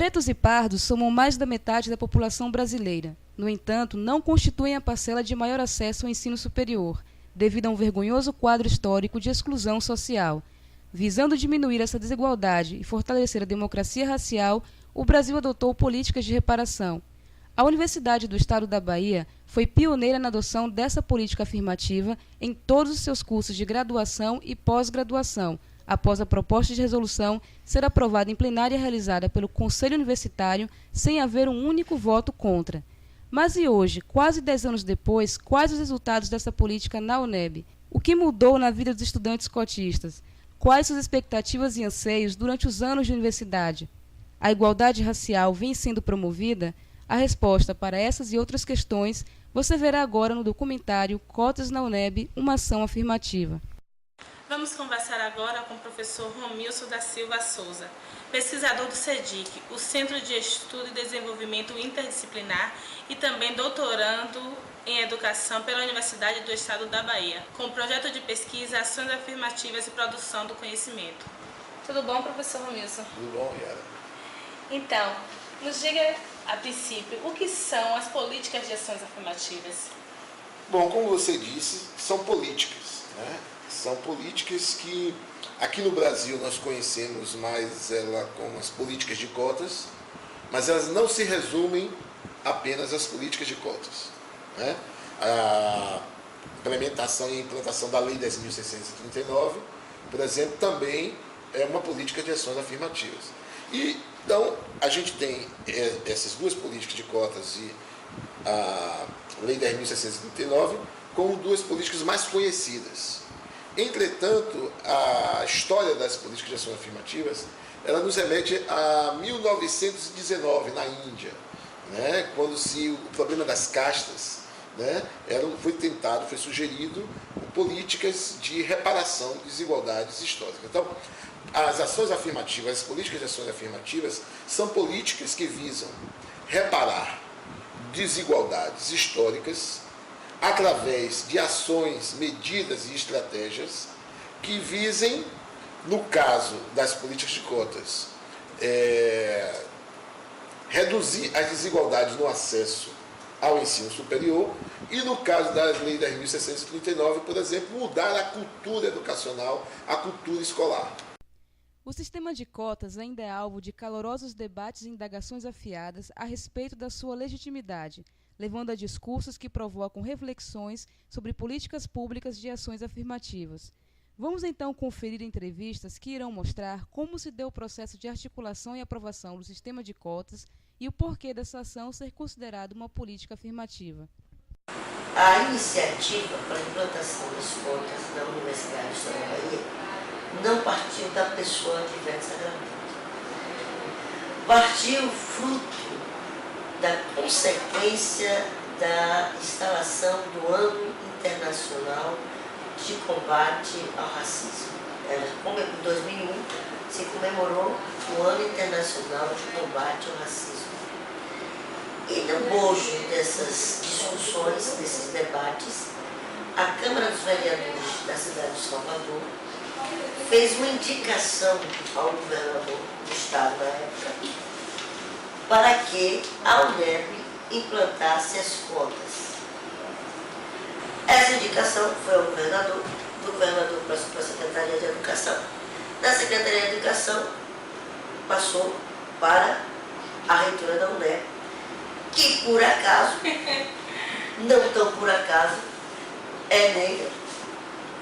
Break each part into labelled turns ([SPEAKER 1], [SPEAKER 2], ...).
[SPEAKER 1] Pretos e pardos somam mais da metade da população brasileira. No entanto, não constituem a parcela de maior acesso ao ensino superior, devido a um vergonhoso quadro histórico de exclusão social. Visando diminuir essa desigualdade e fortalecer a democracia racial, o Brasil adotou políticas de reparação. A Universidade do Estado da Bahia foi pioneira na adoção dessa política afirmativa em todos os seus cursos de graduação e pós-graduação, após a proposta de resolução ser aprovada em plenária realizada pelo Conselho Universitário sem haver um único voto contra. Mas e hoje, quase 10 anos depois, quais os resultados dessa política na UNEB? O que mudou na vida dos estudantes cotistas? Quais suas expectativas e anseios durante os anos de universidade? A igualdade racial vem sendo promovida? A resposta para essas e outras questões você verá agora no documentário Cotas na UNEB, uma ação afirmativa.
[SPEAKER 2] Vamos conversar agora com o professor Romilson da Silva Souza, pesquisador do CEDIC, o Centro de Estudo e Desenvolvimento Interdisciplinar, e também doutorando em Educação pela Universidade do Estado da Bahia, com projeto de pesquisa, ações afirmativas e produção do conhecimento. Tudo bom, professor Romilson?
[SPEAKER 3] Tudo bom, Yara.
[SPEAKER 2] Então, nos diga, a princípio, o que são as políticas de ações afirmativas?
[SPEAKER 3] Bom, como você disse, são políticas, né? São políticas que aqui no Brasil nós conhecemos mais ela como as políticas de cotas, mas elas não se resumem apenas às políticas de cotas, né? A implementação e implantação da Lei 10.639, por exemplo, também é uma política de ações afirmativas. E, então, a gente tem essas duas políticas de cotas e a Lei 10.639 como duas políticas mais conhecidas. Entretanto, a história das políticas de ações afirmativas, ela nos remete a 1919, na Índia, né, quando o problema das castas, né, foi sugerido políticas de reparação de desigualdades históricas. Então, as ações afirmativas, as políticas de ações afirmativas, são políticas que visam reparar desigualdades históricas através de ações, medidas e estratégias que visem, no caso das políticas de cotas, reduzir as desigualdades no acesso ao ensino superior e, no caso da Lei 10.639, por exemplo, mudar a cultura educacional, a cultura escolar.
[SPEAKER 1] O sistema de cotas ainda é alvo de calorosos debates e indagações afiadas a respeito da sua legitimidade, levando a discursos que provocam reflexões sobre políticas públicas de ações afirmativas. Vamos então conferir entrevistas que irão mostrar como se deu o processo de articulação e aprovação do sistema de cotas e o porquê dessa ação ser considerada uma política afirmativa.
[SPEAKER 4] A iniciativa para a implantação das cotas da Universidade do Estado da Bahia não partiu da pessoa de Ivete Sangramento. Partiu fruto da consequência da instalação do Ano Internacional de Combate ao Racismo. Em 2001 se comemorou o Ano Internacional de Combate ao Racismo. E no bojo dessas discussões, desses debates, a Câmara dos Vereadores da cidade de Salvador fez uma indicação ao governador do estado da época para que a UNEB implantasse as cotas. Essa indicação foi ao governador, do governador para a Secretaria de Educação. Da Secretaria de Educação passou para a reitora da UNEB, que por acaso, não tão por acaso, é negra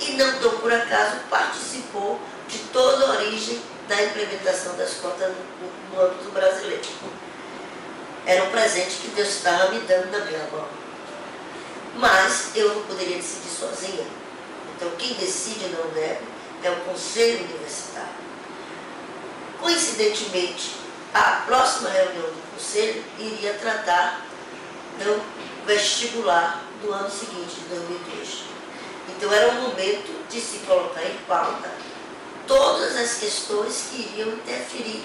[SPEAKER 4] e não tão por acaso participou de toda a origem da implementação das cotas no âmbito brasileiro. Era um presente que Deus estava me dando na minha mão. Mas eu não poderia decidir sozinha. Então quem decide na UNEB é o Conselho Universitário. Coincidentemente, a próxima reunião do Conselho iria tratar do vestibular do ano seguinte, de 2002. Então era o momento de se colocar em pauta todas as questões que iriam interferir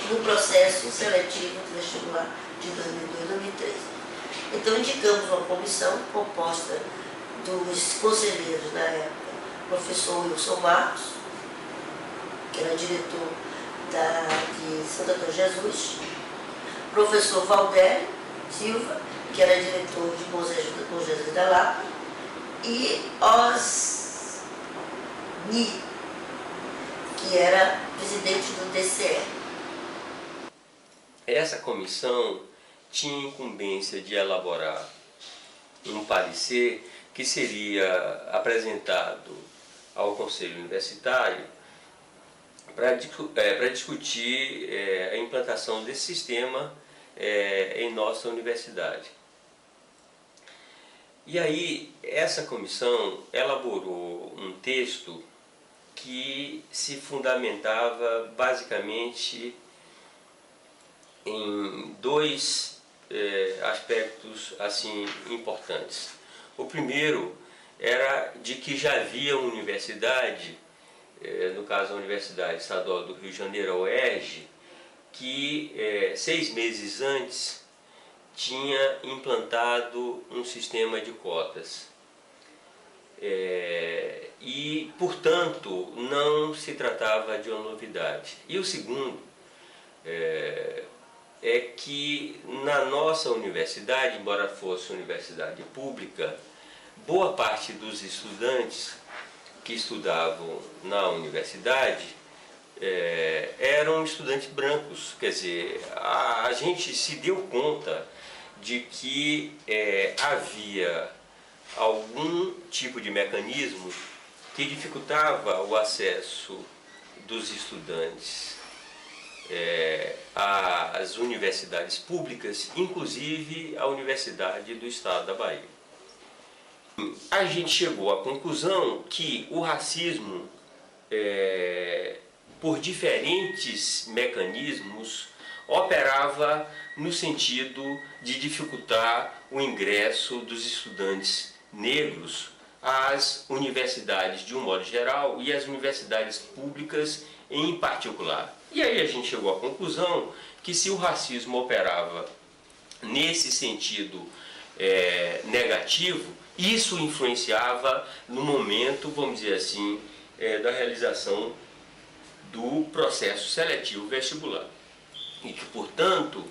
[SPEAKER 4] no processo seletivo do vestibular de 2002 e 2003. Então indicamos uma comissão composta dos conselheiros na época, o professor Wilson Marcos, que era diretor de Santo Antônio Jesus, professor Valdério Silva, que era diretor de Bom Jesus da Lapa, e Osni, que era presidente do DCE.
[SPEAKER 5] Essa comissão tinha incumbência de elaborar um parecer que seria apresentado ao Conselho Universitário para discutir a implantação desse sistema em nossa universidade. E aí, essa comissão elaborou um texto que se fundamentava basicamente em dois aspectos assim importantes. O primeiro era de que já havia uma universidade, no caso a Universidade Estadual do Rio de Janeiro, a UERJ, que 6 meses antes tinha implantado um sistema de cotas. E, portanto, não se tratava de uma novidade. E o segundo é que na nossa universidade, embora fosse universidade pública, boa parte dos estudantes que estudavam na universidade eram estudantes brancos. Quer dizer, a gente se deu conta de que havia algum tipo de mecanismo que dificultava o acesso dos estudantes às universidades públicas, inclusive a Universidade do Estado da Bahia. A gente chegou à conclusão que o racismo, por diferentes mecanismos, operava no sentido de dificultar o ingresso dos estudantes negros às universidades de um modo geral e às universidades públicas em particular. E aí a gente chegou à conclusão que se o racismo operava nesse sentido negativo, isso influenciava no momento, vamos dizer assim, da realização do processo seletivo vestibular. E que, portanto,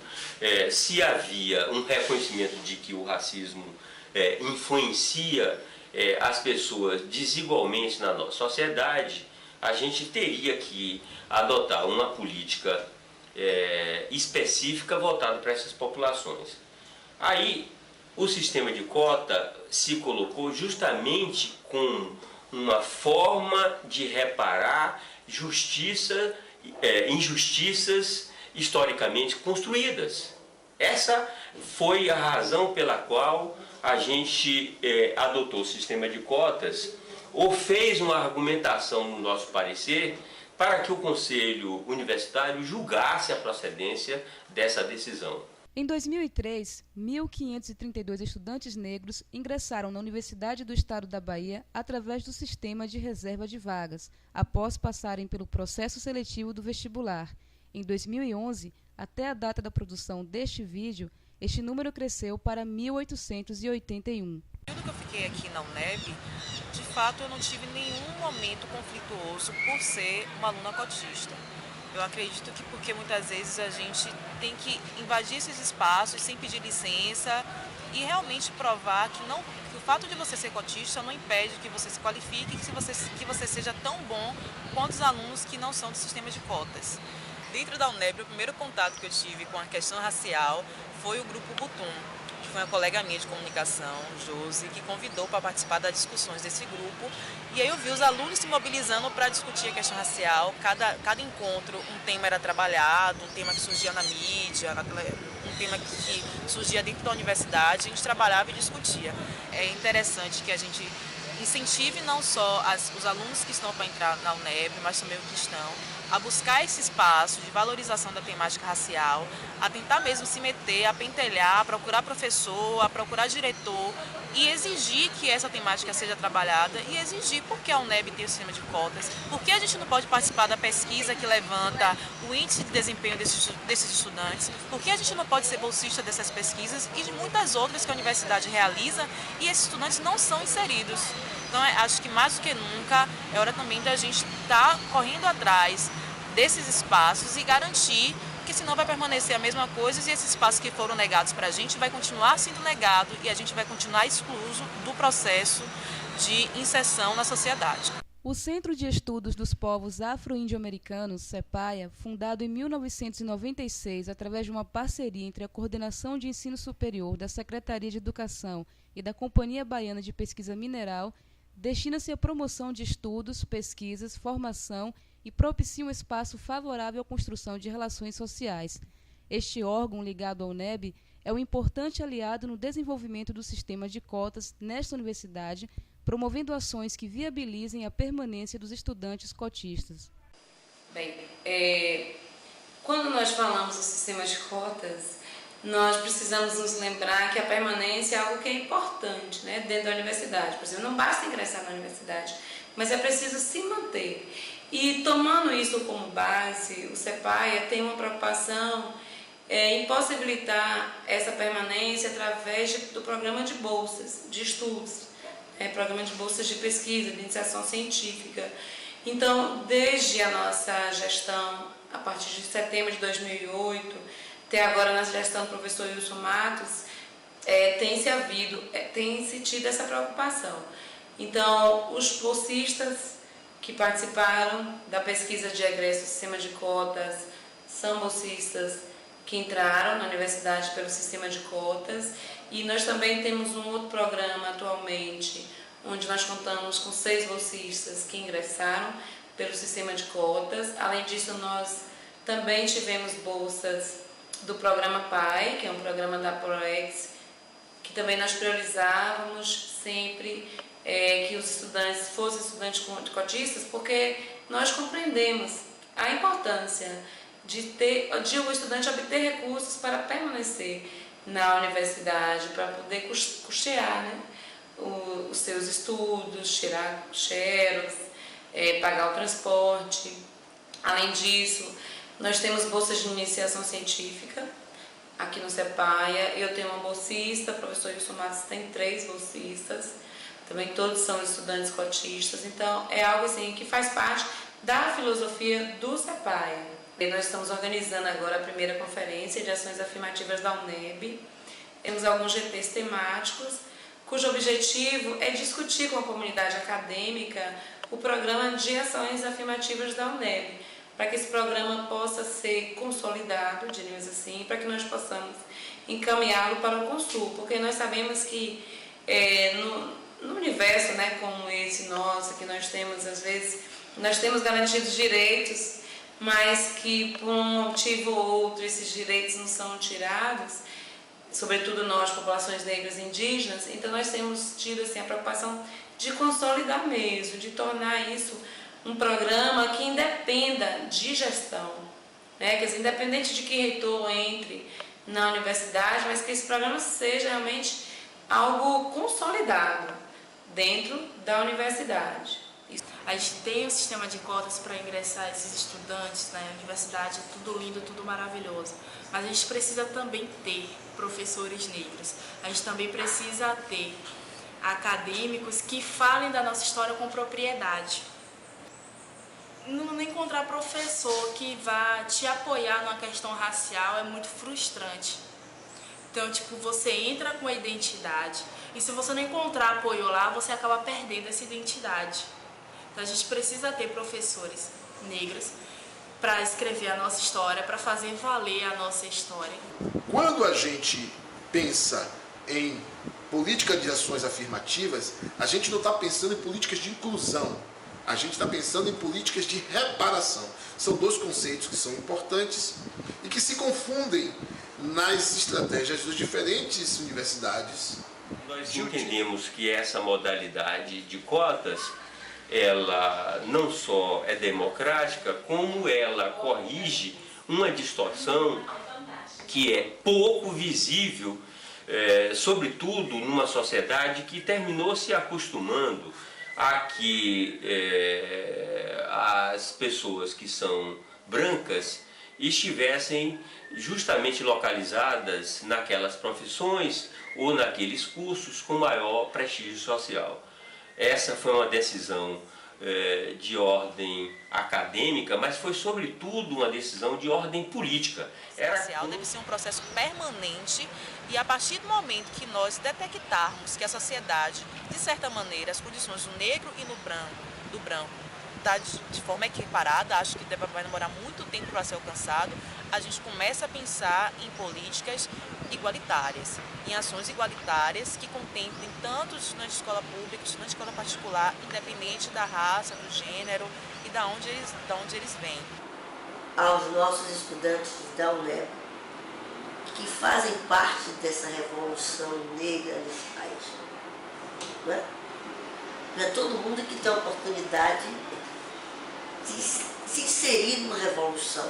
[SPEAKER 5] se havia um reconhecimento de que o racismo influencia as pessoas desigualmente na nossa sociedade, a gente teria que adotar uma política específica voltada para essas populações. Aí, o sistema de cota se colocou justamente com uma forma de reparar injustiças historicamente construídas. Essa foi a razão pela qual a gente adotou o sistema de cotas, ou fez uma argumentação no nosso parecer para que o Conselho Universitário julgasse a procedência dessa decisão.
[SPEAKER 1] Em 2003, 1.532 estudantes negros ingressaram na Universidade do Estado da Bahia através do sistema de reserva de vagas, após passarem pelo processo seletivo do vestibular. Em 2011, até a data da produção deste vídeo, este número cresceu para 1.881.
[SPEAKER 6] Quando eu fiquei aqui na UNEB, de fato eu não tive nenhum momento conflituoso por ser uma aluna cotista. Eu acredito que porque muitas vezes a gente tem que invadir esses espaços sem pedir licença e realmente provar que o fato de você ser cotista não impede que você se qualifique e que você seja tão bom quanto os alunos que não são do sistema de cotas. Dentro da UNEB, o primeiro contato que eu tive com a questão racial foi o Grupo Butum, que foi uma colega minha de comunicação, Josi, que convidou para participar das discussões desse grupo. E aí eu vi os alunos se mobilizando para discutir a questão racial. Cada encontro, um tema era trabalhado, um tema que surgia na mídia, um tema que surgia dentro da universidade, a gente trabalhava e discutia. É interessante que a gente incentive não só os alunos que estão para entrar na UNEB, mas também os que estão, a buscar esse espaço de valorização da temática racial, a tentar mesmo se meter, a pentelhar, a procurar professor, a procurar diretor e exigir que essa temática seja trabalhada e exigir porque a UNEB tem o sistema de cotas, porque a gente não pode participar da pesquisa que levanta o índice de desempenho desses estudantes, porque a gente não pode ser bolsista dessas pesquisas e de muitas outras que a universidade realiza e esses estudantes não são inseridos. Então, acho que mais do que nunca é hora também da gente estar correndo atrás desses espaços e garantir porque senão vai permanecer a mesma coisa e esses espaços que foram negados para a gente vai continuar sendo negado e a gente vai continuar excluso do processo de inserção na sociedade.
[SPEAKER 1] O Centro de Estudos dos Povos Afro-Índio-Americanos, CEPAIA, fundado em 1996 através de uma parceria entre a Coordenação de Ensino Superior da Secretaria de Educação e da Companhia Baiana de Pesquisa Mineral, destina-se à promoção de estudos, pesquisas, formação e propicia um espaço favorável à construção de relações sociais. Este órgão, ligado ao UNEB, é um importante aliado no desenvolvimento do sistema de cotas nesta universidade, promovendo ações que viabilizem a permanência dos estudantes cotistas.
[SPEAKER 7] Bem, quando nós falamos do sistema de cotas, nós precisamos nos lembrar que a permanência é algo que é importante, né, dentro da universidade. Por exemplo, não basta ingressar na universidade, mas é preciso se manter. E tomando isso como base, o CEPAIA tem uma preocupação em possibilitar essa permanência através do programa de bolsas de estudos, programa de bolsas de pesquisa, de iniciação científica. Então, desde a nossa gestão, a partir de setembro de 2008, até agora na gestão do professor Wilson Matos, tem se tido essa preocupação. Então, os bolsistas que participaram da pesquisa de egresso do sistema de cotas são bolsistas que entraram na universidade pelo sistema de cotas, e nós também temos um outro programa atualmente, onde nós contamos com 6 bolsistas que ingressaram pelo sistema de cotas. Além disso, nós também tivemos bolsas do programa PAI, que é um programa da ProEx, que também nós priorizávamos sempre que os estudantes fossem estudantes cotistas, porque nós compreendemos a importância de o estudante obter recursos para permanecer na universidade, para poder custear, né, os seus estudos, tirar xerox, pagar o transporte. Além disso, nós temos bolsas de iniciação científica aqui no CEPAIA. Eu tenho uma bolsista, o professor Wilson Matos tem 3 bolsistas, também todos são estudantes cotistas. Então, é algo assim que faz parte da filosofia do CEPAIA. E nós estamos organizando agora a primeira conferência de ações afirmativas da UNEB. Temos alguns GTs temáticos, cujo objetivo é discutir com a comunidade acadêmica o programa de ações afirmativas da UNEB, para que esse programa possa ser consolidado, diríamos assim, para que nós possamos encaminhá-lo para o Consul, porque nós sabemos que no universo, né, como esse nosso, que nós temos, às vezes, nós temos garantidos direitos, mas que por um motivo ou outro esses direitos não são tirados, sobretudo nós, populações negras e indígenas. Então nós temos tido assim, a preocupação de consolidar mesmo, de tornar isso um programa que independa de gestão, né? Quer dizer, independente de que reitor entre na universidade, mas que esse programa seja realmente algo consolidado dentro da universidade.
[SPEAKER 2] A gente tem um sistema de cotas para ingressar esses estudantes na universidade, tudo lindo, tudo maravilhoso. Mas a gente precisa também ter professores negros. A gente também precisa ter acadêmicos que falem da nossa história com propriedade. Não encontrar professor que vá te apoiar numa questão racial é muito frustrante. Então, tipo, você entra com a identidade e se você não encontrar apoio lá, você acaba perdendo essa identidade. Então, a gente precisa ter professores negros para escrever a nossa história, para fazer valer a nossa história.
[SPEAKER 3] Quando a gente pensa em política de ações afirmativas, a gente não está pensando em políticas de inclusão, a gente está pensando em políticas de reparação. São 2 conceitos que são importantes e que se confundem nas estratégias das diferentes universidades.
[SPEAKER 5] Nós entendemos que essa modalidade de cotas, ela não só é democrática, como ela corrige uma distorção que é pouco visível, sobretudo numa sociedade que terminou se acostumando a que as pessoas que são brancas estivessem justamente localizadas naquelas profissões ou naqueles cursos com maior prestígio social. Essa foi uma decisão de ordem acadêmica, mas foi sobretudo uma decisão de ordem política.
[SPEAKER 6] Deve ser um processo permanente e a partir do momento que nós detectarmos que a sociedade, de certa maneira, as condições do negro e do branco está de forma equiparada, acho que vai demorar muito tempo para ser alcançado, a gente começa a pensar em políticas igualitárias, em ações igualitárias que contemplem tanto os estudantes de escola pública, estudantes de escola particular, independente da raça, do gênero e de onde eles vêm.
[SPEAKER 4] Aos nossos estudantes da UNEB, que fazem parte dessa revolução negra nesse país. Não é? Não é todo mundo que tem a oportunidade de se inserir numa revolução.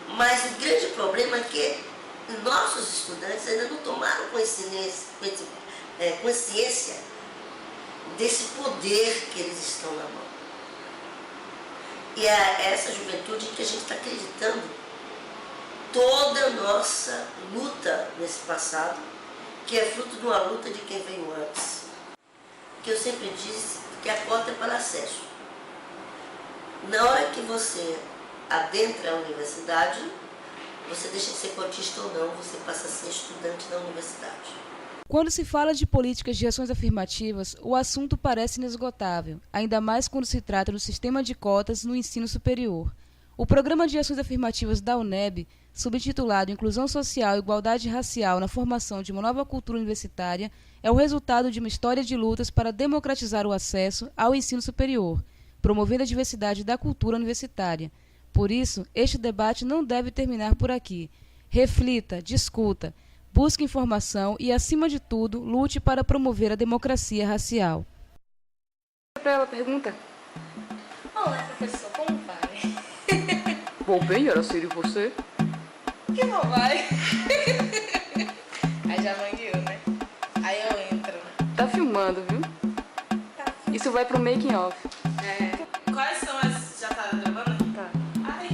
[SPEAKER 4] Mas o grande problema é que nossos estudantes ainda não tomaram consciência desse poder que eles estão na mão. E é essa juventude que a gente está acreditando toda a nossa luta nesse passado, que é fruto de uma luta de quem veio antes. Que eu sempre disse que a cota é para acesso. Na hora que você adentra a universidade, você deixa de ser cotista ou não, você passa a ser estudante da universidade.
[SPEAKER 1] Quando se fala de políticas de ações afirmativas, o assunto parece inesgotável, ainda mais quando se trata do sistema de cotas no ensino superior. O Programa de Ações Afirmativas da UNEB, subtitulado Inclusão Social e Igualdade Racial na Formação de uma Nova Cultura Universitária, é o resultado de uma história de lutas para democratizar o acesso ao ensino superior, promovendo a diversidade da cultura universitária. Por isso, este debate não deve terminar por aqui. Reflita, discuta, busque informação e, acima de tudo, lute para promover a democracia racial.
[SPEAKER 8] Para ela, pergunta.
[SPEAKER 2] Olá, professor, como vai?
[SPEAKER 8] Vou bem, Araceli, e você?
[SPEAKER 2] Que não vai? Aí já mangueou, né? Aí eu entro.
[SPEAKER 8] Tá filmando, viu?
[SPEAKER 2] Tá.
[SPEAKER 8] Isso vai pro making off.
[SPEAKER 2] É. Quais são as... Já tá gravando?
[SPEAKER 8] Tá.
[SPEAKER 2] Ai.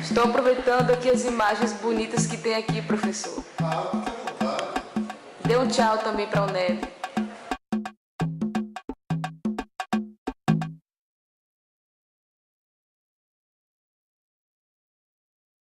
[SPEAKER 8] Estou aproveitando aqui as imagens bonitas que tem aqui, professor.
[SPEAKER 3] Ah, fica à vontade.
[SPEAKER 8] Dê um tchau também para a UNEB.